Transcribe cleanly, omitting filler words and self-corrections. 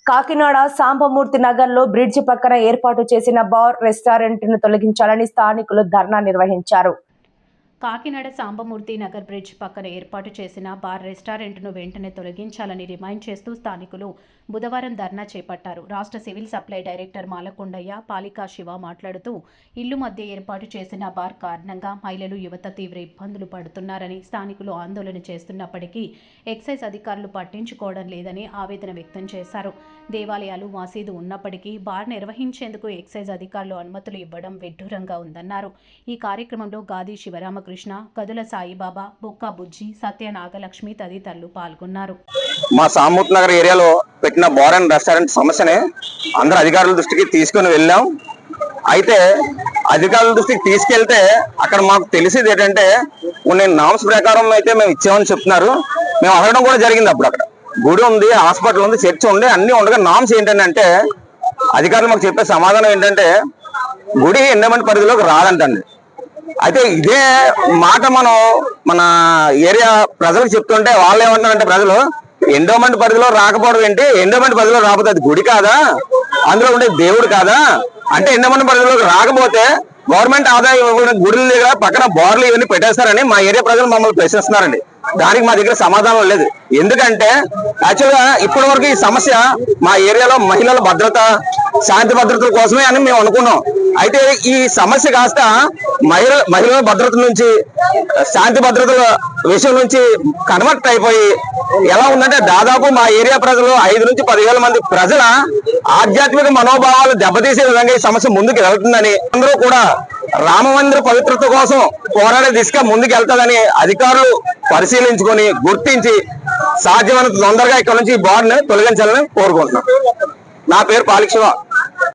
కాకినాడ సాంబమూర్తి నగర్ లో బ్రిడ్జి పక్కన ఏర్పాటు చేసిన బార్ రెస్టారెంట్ ను తొలగించాలని స్థానికులు ధర్నా నిర్వహించారు. కాకినాడ సాంబమూర్తి నగర్ బ్రిడ్జ్ పక్కన ఏర్పాటు చేసిన బార్ రెస్టారెంట్ను వెంటనే తొలగించాలని డిమాండ్ చేస్తూ స్థానికులు బుధవారం ధర్నా చేపట్టారు. రాష్ట్ర civil supply director Malakondaiah, Palika Shiva మాట్లాడుతూ ఇల్లు మధ్య ఏర్పాటు చేసిన బార్ కారణంగా మహిళలు, యువత తీవ్ర ఇబ్బందులు పడుతున్నారని, స్థానికులు ఆందోళన చేస్తున్నప్పటికీ ఎక్సైజ్ అధికారులు పట్టించుకోవడం లేదని ఆవేదన వ్యక్తం చేశారు. దేవాలయాలు, మసీదు ఉన్నప్పటికీ బార్ నిర్వహించేందుకు ఎక్సైజ్ అధికారులు అనుమతులు ఇవ్వడం విడ్డూరంగా ఉందన్నారు. ఈ కార్యక్రమంలో గాది శివరామకృష్ణ, గదుల సాయిబాబా, బొక్క బుజ్జి, సత్య నాగలక్ష్మి తదితరులు పాల్గొన్నారు. మా సాంబమూర్తి నగర్ ఏరియాలో పెట్టిన బార్ అండ్ రెస్టారెంట్ సమస్యని అందరు అధికారుల దృష్టికి తీసుకుని వెళ్ళాం. అయితే అధికారుల దృష్టికి తీసుకెళ్తే అక్కడ మాకు తెలిసేది ఏంటంటే కొన్ని నామ్స్ ప్రకారం అయితే మేము ఇచ్చామని చెప్తున్నారు. మేము అడగడం కూడా జరిగింది. అప్పుడు అక్కడ గుడి ఉంది, హాస్పిటల్ ఉంది, చర్చ్ ఉంది, అన్ని ఉండగా నామ్స్ ఏంటంటే అధికారులు మాకు చెప్పే సమాధానం ఏంటంటే గుడి ఎండోమెంట్ పరిధిలోకి రాదంటండి. అయితే ఇదే మాట మనం మన ఏరియా ప్రజలకు చెప్తుంటే వాళ్ళు ఏమంటారంటే ప్రజలు ఎండోమెంట్ పరిధిలో రాకపోవడం ఏంటి, ఎండోమెంట్ పరిధిలో రాకపోతే అది గుడి కాదా, అందులో ఉండే దేవుడు కాదా అంటే ఎండోమెంట్ పరిధిలోకి రాకపోతే గవర్నమెంట్ ఆదాయం గుడుల దగ్గర పక్కన బార్లు ఇవన్నీ పెట్టేస్తారని మా ఏరియా ప్రజలు మమ్మల్ని ప్రశ్నిస్తున్నారండి. దానికి మా దగ్గర సమాధానం లేదు. ఎందుకంటే యాక్చువల్గా ఇప్పటి వరకు ఈ సమస్య మా ఏరియాలో మహిళల భద్రత, శాంతి భద్రతల కోసమే అని మేము అనుకున్నాం. అయితే ఈ సమస్య కాస్త మహిళల భద్రత నుంచి, శాంతి భద్రతల విషయం నుంచి కన్వర్ట్ అయిపోయి ఎలా ఉందంటే దాదాపు మా ఏరియా ప్రజలు 5 నుంచి 10,000 మంది ప్రజల ఆధ్యాత్మిక మనోభావాలు దెబ్బతీసే విధంగా ఈ సమస్య ముందుకు వెళ్తుందని, అందరూ కూడా రామమందిర పవిత్రత కోసం పోరాడే దిశగా ముందుకు వెళ్తాదని అధికారులు పరిశీలించుకొని గుర్తించి సాధ్యమైనంత తొందరగా ఇక్కడ నుంచి ఈ బార్ని తొలగించాలని కోరుకుంటున్నాం. నా పేరు పాలిక శివ.